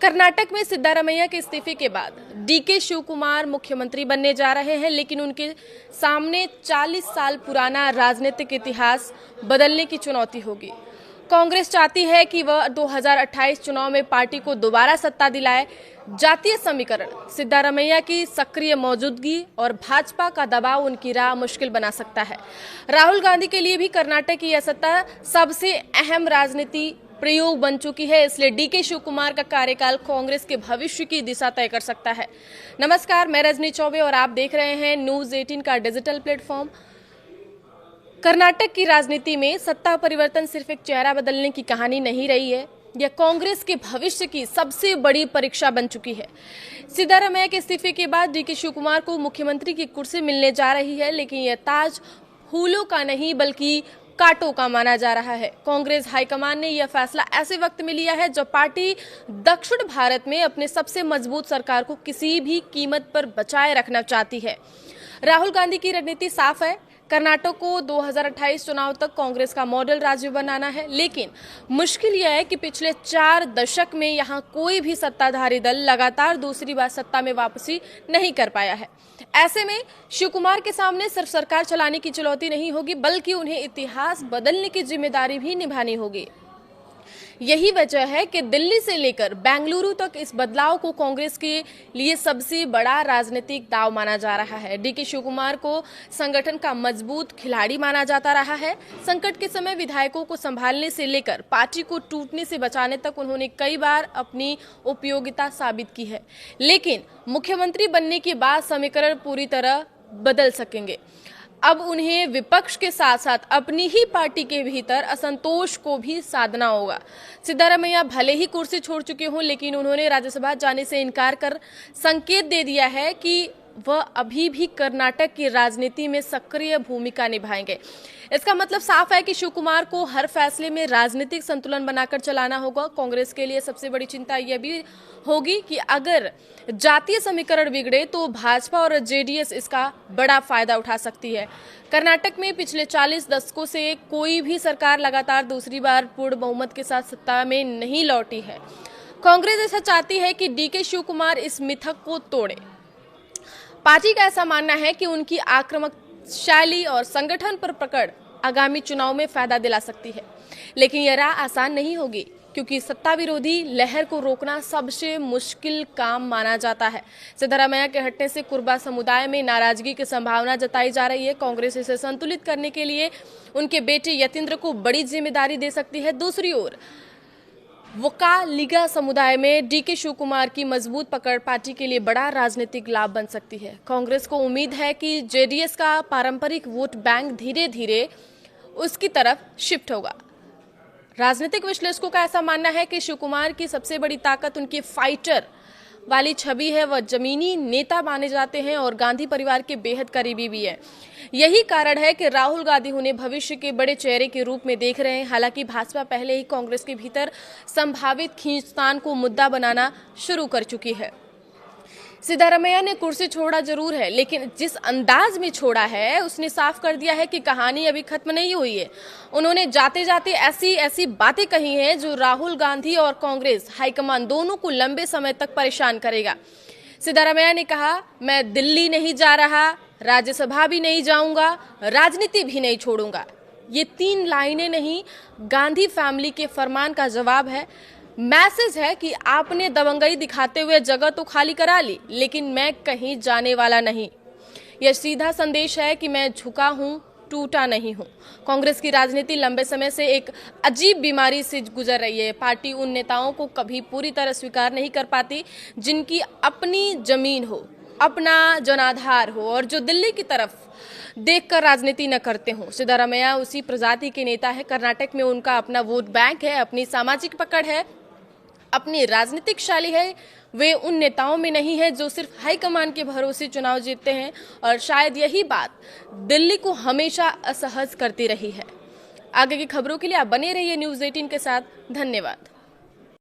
कर्नाटक में सिद्धारमैया के इस्तीफे के बाद डीके शिवकुमार मुख्यमंत्री बनने जा रहे हैं, लेकिन उनके सामने 40 साल पुराना राजनीतिक इतिहास बदलने की चुनौती होगी। कांग्रेस चाहती है कि वह 2028 चुनाव में पार्टी को दोबारा सत्ता दिलाए। जातीय समीकरण, सिद्धारमैया की सक्रिय मौजूदगी और भाजपा का दबाव उनकी राह मुश्किल बना सकता है। राहुल गांधी के लिए भी कर्नाटक की यह सत्ता सबसे अहम राजनीति प्रयोग बन चुकी है, इसलिए डीके शिवकुमार का कार्यकाल कांग्रेस के भविष्य की दिशा तय कर सकता है। नमस्कार, मैं रजनी चौबे और आप देख रहे हैं न्यूज 18 का डिजिटल प्लेटफॉर्म। कर्नाटक की राजनीति में सत्ता परिवर्तन सिर्फ एक चेहरा बदलने की कहानी नहीं रही है, यह कांग्रेस के भविष्य की सबसे बड़ी परीक्षा बन चुकी है। सिद्धारमैया के इस्तीफे के बाद डीके शिवकुमार को मुख्यमंत्री की कुर्सी मिलने जा रही है, लेकिन यह ताज फूलों का नहीं बल्कि कांटों का माना जा रहा है। कांग्रेस हाईकमान ने यह फैसला ऐसे वक्त में लिया है जब पार्टी दक्षिण भारत में अपने सबसे मजबूत सरकार को किसी भी कीमत पर बचाए रखना चाहती है। राहुल गांधी की रणनीति साफ है, कर्नाटक को 2028 चुनाव तक कांग्रेस का मॉडल राज्य बनाना है, लेकिन मुश्किल यह है कि पिछले 4 दशक में यहां कोई भी सत्ताधारी दल लगातार दूसरी बार सत्ता में वापसी नहीं कर पाया है। ऐसे में शिवकुमार के सामने सिर्फ सरकार चलाने की चुनौती नहीं होगी, बल्कि उन्हें इतिहास बदलने की जिम्मेदारी भी निभानी होगी। यही वजह है कि दिल्ली से लेकर बेंगलुरु तक इस बदलाव को कांग्रेस के लिए सबसे बड़ा राजनीतिक दाव माना जा रहा है। डीके शिवकुमार को संगठन का मजबूत खिलाड़ी माना जाता रहा है। संकट के समय विधायकों को संभालने से लेकर पार्टी को टूटने से बचाने तक उन्होंने कई बार अपनी उपयोगिता साबित की है, लेकिन मुख्यमंत्री बनने के बाद समीकरण पूरी तरह बदल सकेंगे। अब उन्हें विपक्ष के साथ साथ अपनी ही पार्टी के भीतर असंतोष को भी साधना होगा। सिद्धारमैया भले ही कुर्सी छोड़ चुके हों, लेकिन उन्होंने राज्यसभा जाने से इनकार कर संकेत दे दिया है कि वह अभी भी कर्नाटक की राजनीति में सक्रिय भूमिका निभाएंगे। इसका मतलब साफ है कि शिवकुमार को हर फैसले में राजनीतिक संतुलन बनाकर चलाना होगा। कांग्रेस के लिए सबसे बड़ी चिंता यह भी होगी कि अगर जातीय समीकरण बिगड़े तो भाजपा और जेडीएस इसका बड़ा फायदा उठा सकती है। कर्नाटक में पिछले 40 दशकों से कोई भी सरकार लगातार दूसरी बार पूर्ण बहुमत के साथ सत्ता में नहीं लौटी है। कांग्रेस ऐसा चाहती है कि डीके शिवकुमार इस मिथक को तोड़े। पार्टी का ऐसा मानना है कि उनकी आक्रामक शैली और संगठन पर पकड़ आगामी चुनाव में फायदा दिला सकती है, लेकिन यह राह आसान नहीं होगी, क्योंकि सत्ता विरोधी लहर को रोकना सबसे मुश्किल काम माना जाता है। सिद्धारमैया के हटने से कुर्बा समुदाय में नाराजगी की संभावना जताई जा रही है। कांग्रेस इसे संतुलित करने के लिए उनके बेटे यतींद्र को बड़ी जिम्मेदारी दे सकती है। दूसरी ओर वोकालिगा समुदाय में डीके शिवकुमार की मजबूत पकड़ पार्टी के लिए बड़ा राजनीतिक लाभ बन सकती है। कांग्रेस को उम्मीद है कि जेडीएस का पारंपरिक वोट बैंक धीरे धीरे उसकी तरफ शिफ्ट होगा। राजनीतिक विश्लेषकों का ऐसा मानना है कि शिवकुमार की सबसे बड़ी ताकत उनकी फाइटर वाली छवि है। वह जमीनी नेता माने जाते हैं और गांधी परिवार के बेहद करीबी भी है। यही कारण है कि राहुल गांधी उन्हें भविष्य के बड़े चेहरे के रूप में देख रहे हैं। हालांकि भाजपा पहले ही कांग्रेस के भीतर संभावित खींचतान को मुद्दा बनाना शुरू कर चुकी है। सिद्धारमैया ने कुर्सी छोड़ा जरूर है, लेकिन जिस अंदाज में छोड़ा है उसने साफ कर दिया है कि कहानी अभी खत्म नहीं हुई है। उन्होंने जाते जाते ऐसी बातें कही हैं जो राहुल गांधी और कांग्रेस हाईकमान दोनों को लंबे समय तक परेशान करेगा। सिद्धारमैया ने कहा, मैं दिल्ली नहीं जा रहा, राज्यसभा भी नहीं जाऊंगा, राजनीति भी नहीं छोड़ूंगा। ये 3 लाइनें नहीं, गांधी फैमिली के फरमान का जवाब है। मैसेज है कि आपने दबंगई दिखाते हुए जगह तो खाली करा ली, लेकिन मैं कहीं जाने वाला नहीं। यह सीधा संदेश है कि मैं झुका हूं, टूटा नहीं हूं। कांग्रेस की राजनीति लंबे समय से एक अजीब बीमारी से गुजर रही है। पार्टी उन नेताओं को कभी पूरी तरह स्वीकार नहीं कर पाती जिनकी अपनी जमीन हो, अपना जनाधार हो और जो दिल्ली की तरफ देखकर राजनीति न करते हो। सिद्धारमैया उसी प्रजाति के नेता है। कर्नाटक में उनका अपना वोट बैंक है, अपनी सामाजिक पकड़ है, अपनी राजनीतिक शैली है। वे उन नेताओं में नहीं है जो सिर्फ हाईकमान के भरोसे चुनाव जीतते हैं, और शायद यही बात दिल्ली को हमेशा असहज करती रही है। आगे की खबरों के लिए आप बने रहिए न्यूज़ 18 के साथ। धन्यवाद।